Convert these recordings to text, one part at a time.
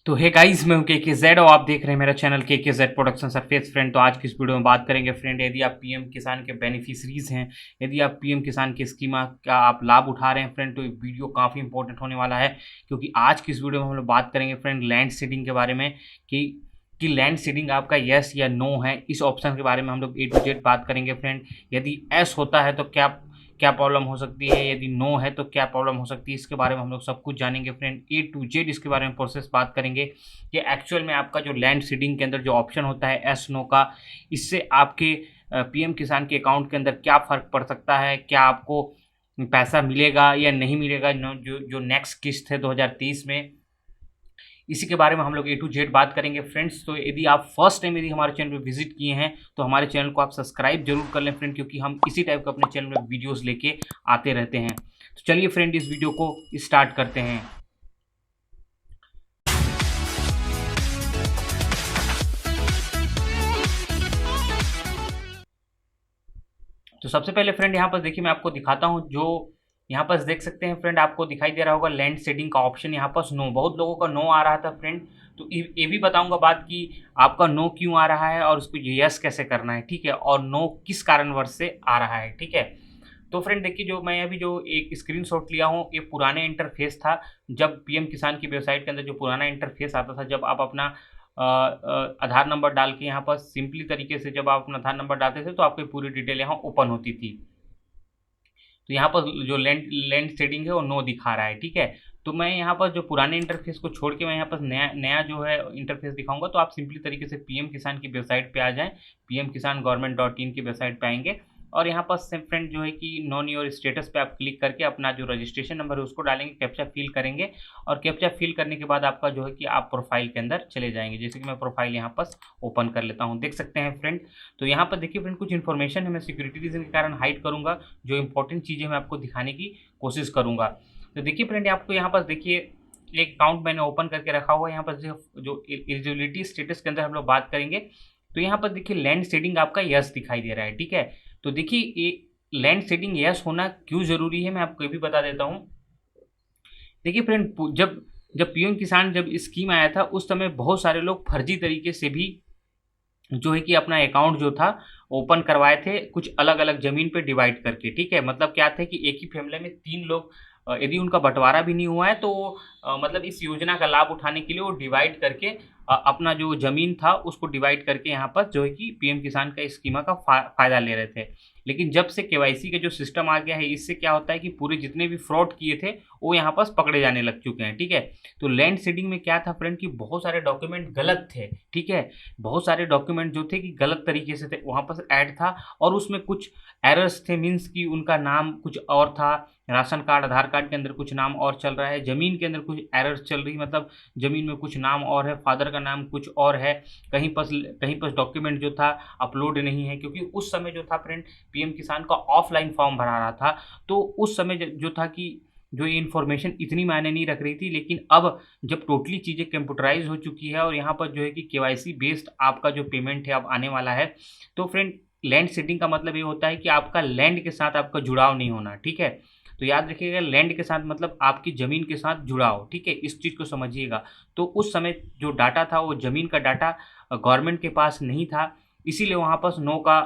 तो hey guys, मैं हूं के जेड और आप देख रहे हैं मेरा चैनल के जेड प्रोडक्शन सरफेस फ्रेंड। तो आज की इस वीडियो में बात करेंगे फ्रेंड, यदि आप पीएम किसान के बेनिफिशरीज हैं, यदि आप पीएम किसान की स्कीमा का आप लाभ उठा रहे हैं फ्रेंड, तो ये वीडियो काफ़ी इंपॉर्टेंट होने वाला है। क्योंकि आज की इस वीडियो में हम लोग बात करेंगे फ्रेंड लैंड सीडिंग के बारे में कि लैंड सीडिंग आपका यस या नो है। इस ऑप्शन के बारे में हम लोग ए टू जेड बात करेंगे फ्रेंड। यदि एस होता है तो क्या क्या प्रॉब्लम हो सकती है, यदि नो है तो क्या प्रॉब्लम हो सकती है, इसके बारे में हम लोग सब कुछ जानेंगे फ्रेंड। ए टू जेड इसके बारे में प्रोसेस बात करेंगे कि एक्चुअल में आपका जो लैंड सीडिंग के अंदर जो ऑप्शन होता है एस नो का, इससे आपके पीएम किसान के अकाउंट के अंदर क्या फ़र्क पड़ सकता है, क्या आपको पैसा मिलेगा या नहीं मिलेगा, जो जो नेक्स्ट किस्त है 2023 में, इसी के बारे में हम लोग ए टू जेड बात करेंगे फ्रेंड्स। तो यदि आप फर्स्ट टाइम यदि हमारे चैनल पर विजिट किए हैं तो हमारे चैनल को आप सब्सक्राइब जरूर कर लें फ्रेंड, क्योंकि हम इसी टाइप का अपने चैनल में वीडियोस लेके आते रहते हैं। तो चलिए फ्रेंड, इस वीडियो को स्टार्ट करते हैं। तो सबसे पहले फ्रेंड यहाँ पर देखिए, मैं आपको दिखाता हूँ। जो यहाँ पर देख सकते हैं फ्रेंड, आपको दिखाई दे रहा होगा लैंड सेडिंग का ऑप्शन। यहाँ पर नो, बहुत लोगों का नो आ रहा था फ्रेंड। तो ये भी बताऊंगा बात कि आपका नो क्यों आ रहा है और उसको यस कैसे करना है, ठीक है, और नो किस कारणवश से आ रहा है, ठीक है। तो फ्रेंड देखिए, जो मैं अभी जो एक स्क्रीनशॉट लिया हूँ, ये पुराने इंटरफेस था। जब पीएम किसान की वेबसाइट के अंदर जो पुराना इंटरफेस आता था, जब आप अपना आधार नंबर डाल के यहाँ पर सिंपली तरीके से जब आप अपना आधार नंबर डालते थे तो आपकी पूरी डिटेल यहाँ ओपन होती थी। तो यहाँ पर जो लैंड शेडिंग है वो नो दिखा रहा है, ठीक है। तो मैं यहाँ पर जो पुराने इंटरफेस को छोड़ के मैं यहाँ पर नया नया जो है इंटरफेस दिखाऊंगा। तो आप सिंपली तरीके से पीएम किसान की वेबसाइट पे आ जाएं, पीएम किसान गवर्नमेंट.इन की वेबसाइट पे आएंगे और यहाँ पर फ्रेंड जो है कि नॉन योर स्टेटस पे आप क्लिक करके अपना जो रजिस्ट्रेशन नंबर है उसको डालेंगे, कैप्चा फिल करेंगे और कैप्चा फिल करने के बाद आपका जो है कि आप प्रोफाइल के अंदर चले जाएंगे। जैसे कि मैं प्रोफाइल यहाँ पर ओपन कर लेता हूँ, देख सकते हैं फ्रेंड। तो यहाँ पर देखिए फ्रेंड, कुछ इन्फॉर्मेशन है, मैं सिक्योरिटी रीजन के कारण हाइड करूँगा। जो इंपॉर्टेंट चीज़ें मैं आपको दिखाने की कोशिश करूँगा। तो देखिए फ्रेंड, आपको यहाँ पर देखिए एक अकाउंट मैंने ओपन करके रखा हुआ है। यहाँ पर जो एलिजिबिलिटी स्टेटस के अंदर हम लोग बात करेंगे, तो यहाँ पर देखिए लैंड सेडिंग आपका यस दिखाई दे रहा है, ठीक है। तो देखिए ये लैंड सेडिंग यस होना क्यों ज़रूरी है, मैं आपको ये भी बता देता हूँ। देखिए फ्रेंड, जब जब पीएम किसान जब स्कीम आया था उस समय बहुत सारे लोग फर्जी तरीके से भी जो है कि अपना अकाउंट जो था ओपन करवाए थे, कुछ अलग अलग ज़मीन पे डिवाइड करके, ठीक है। मतलब क्या था कि एक ही फैमिली में 3 लोग यदि उनका बंटवारा भी नहीं हुआ है तो मतलब इस योजना का लाभ उठाने के लिए वो डिवाइड करके अपना जो ज़मीन था उसको डिवाइड करके यहाँ पर जो है कि पीएम किसान का स्कीमा का फ़ायदा ले रहे थे। लेकिन जब से केवाईसी का जो सिस्टम आ गया है, इससे क्या होता है कि पूरे जितने भी फ्रॉड किए थे वो यहाँ पर पकड़े जाने लग चुके हैं, ठीक है। तो लैंड सीडिंग में क्या था फ्रेंड कि बहुत सारे डॉक्यूमेंट गलत थे, ठीक है। बहुत सारे डॉक्यूमेंट जो थे कि गलत तरीके से थे, वहाँ पर ऐड था और उसमें कुछ एरर्स थे। मीन्स कि उनका नाम कुछ और था, राशन कार्ड आधार कार्ड के अंदर कुछ नाम और चल रहा है, ज़मीन के अंदर कुछ एरर्स चल रही, मतलब ज़मीन में कुछ नाम और है, फादर का नाम कुछ और है, कहीं पर डॉक्यूमेंट जो था अपलोड नहीं है। क्योंकि उस समय जो था फ्रेंड पीएम किसान का ऑफलाइन फॉर्म भरा रहा था, तो उस समय जो था कि जो ये इन्फॉर्मेशन इतनी मायने नहीं रख रही थी। लेकिन अब जब टोटली चीज़ें कंप्यूटराइज हो चुकी है और यहाँ पर जो है कि केवाईसी बेस्ड आपका जो पेमेंट है अब आने वाला है, तो फ्रेंड लैंड सीडिंग का मतलब ये होता है कि आपका लैंड के साथ आपका जुड़ाव नहीं होना, ठीक है। तो याद रखिएगा, लैंड के साथ मतलब आपकी ज़मीन के साथ जुड़ाव, ठीक है, इस चीज़ को समझिएगा। तो उस समय जो डाटा था वो ज़मीन का डाटा गवर्नमेंट के पास नहीं था, इसीलिए वहाँ पर नो का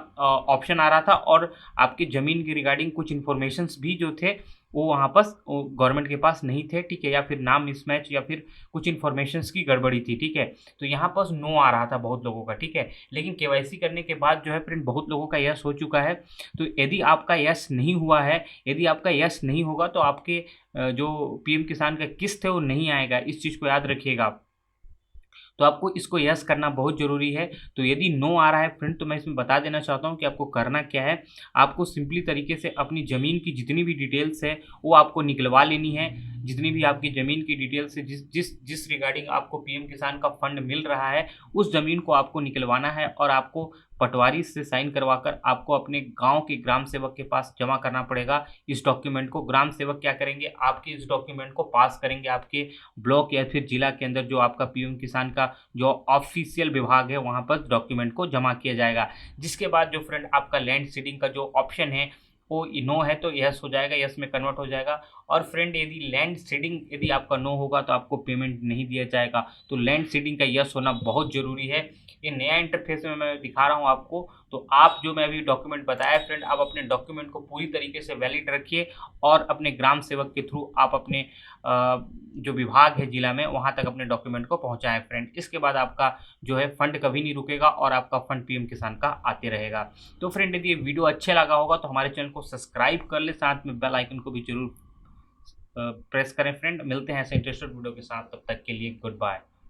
ऑप्शन आ रहा था और आपकी ज़मीन के रिगार्डिंग कुछ इन्फॉर्मेशंस भी जो थे वो वहाँ पर गवर्नमेंट के पास नहीं थे, ठीक है, या फिर नाम मिसमैच या फिर कुछ इन्फॉर्मेशंस की गड़बड़ी थी, ठीक है। तो यहाँ पर नो आ रहा था बहुत लोगों का, ठीक है। लेकिन केवाईसी करने के बाद जो है फ्रेंड बहुत लोगों का यस हो चुका है। तो यदि आपका यस नहीं हुआ है, यदि आपका यस नहीं होगा तो आपके जो पीएम किसान का किस्त है वो नहीं आएगा, इस चीज़ को याद रखिएगा आप। तो आपको इसको यस करना बहुत ज़रूरी है। तो यदि नो आ रहा है फ्रेंड, तो मैं इसमें बता देना चाहता हूँ कि आपको करना क्या है। आपको सिंपली तरीके से अपनी ज़मीन की जितनी भी डिटेल्स है वो आपको निकलवा लेनी है। जितनी भी आपकी ज़मीन की डिटेल्स है, जिस जिस जिस रिगार्डिंग आपको पीएम किसान का फंड मिल रहा है, उस ज़मीन को आपको निकलवाना है और आपको पटवारी से साइन करवाकर आपको अपने गांव के ग्राम सेवक के पास जमा करना पड़ेगा इस डॉक्यूमेंट को। ग्राम सेवक क्या करेंगे, आपके इस डॉक्यूमेंट को पास करेंगे आपके ब्लॉक या फिर जिला के अंदर, जो आपका पीएम किसान का जो ऑफिशियल विभाग है वहाँ पर डॉक्यूमेंट को जमा किया जाएगा। जिसके बाद जो फ्रेंड आपका लैंड सीडिंग का जो ऑप्शन है वो नो है तो यस हो जाएगा, यस में कन्वर्ट हो जाएगा। और फ्रेंड यदि लैंड सीडिंग यदि आपका नो होगा तो आपको पेमेंट नहीं दिया जाएगा। तो लैंड सीडिंग का यस होना बहुत ज़रूरी है। ये नया इंटरफेस में मैं दिखा रहा हूँ आपको। तो आप जो मैं अभी डॉक्यूमेंट बताया फ्रेंड, आप अपने डॉक्यूमेंट को पूरी तरीके से वैलिड रखिए और अपने ग्राम सेवक के थ्रू आप अपने जो विभाग है जिला में वहाँ तक अपने डॉक्यूमेंट को पहुँचाएं फ्रेंड। इसके बाद आपका जो है फंड कभी नहीं रुकेगा और आपका फंड पीएम किसान का आते रहेगा। तो फ्रेंड यदि ये वीडियो अच्छा लगा होगा तो हमारे चैनल को सब्सक्राइब कर ले, साथ में बेल आइकन को भी जरूर प्रेस करें फ्रेंड। मिलते हैं ऐसे इंटरेस्टेड वीडियो के साथ, तब तक के लिए गुड बाय।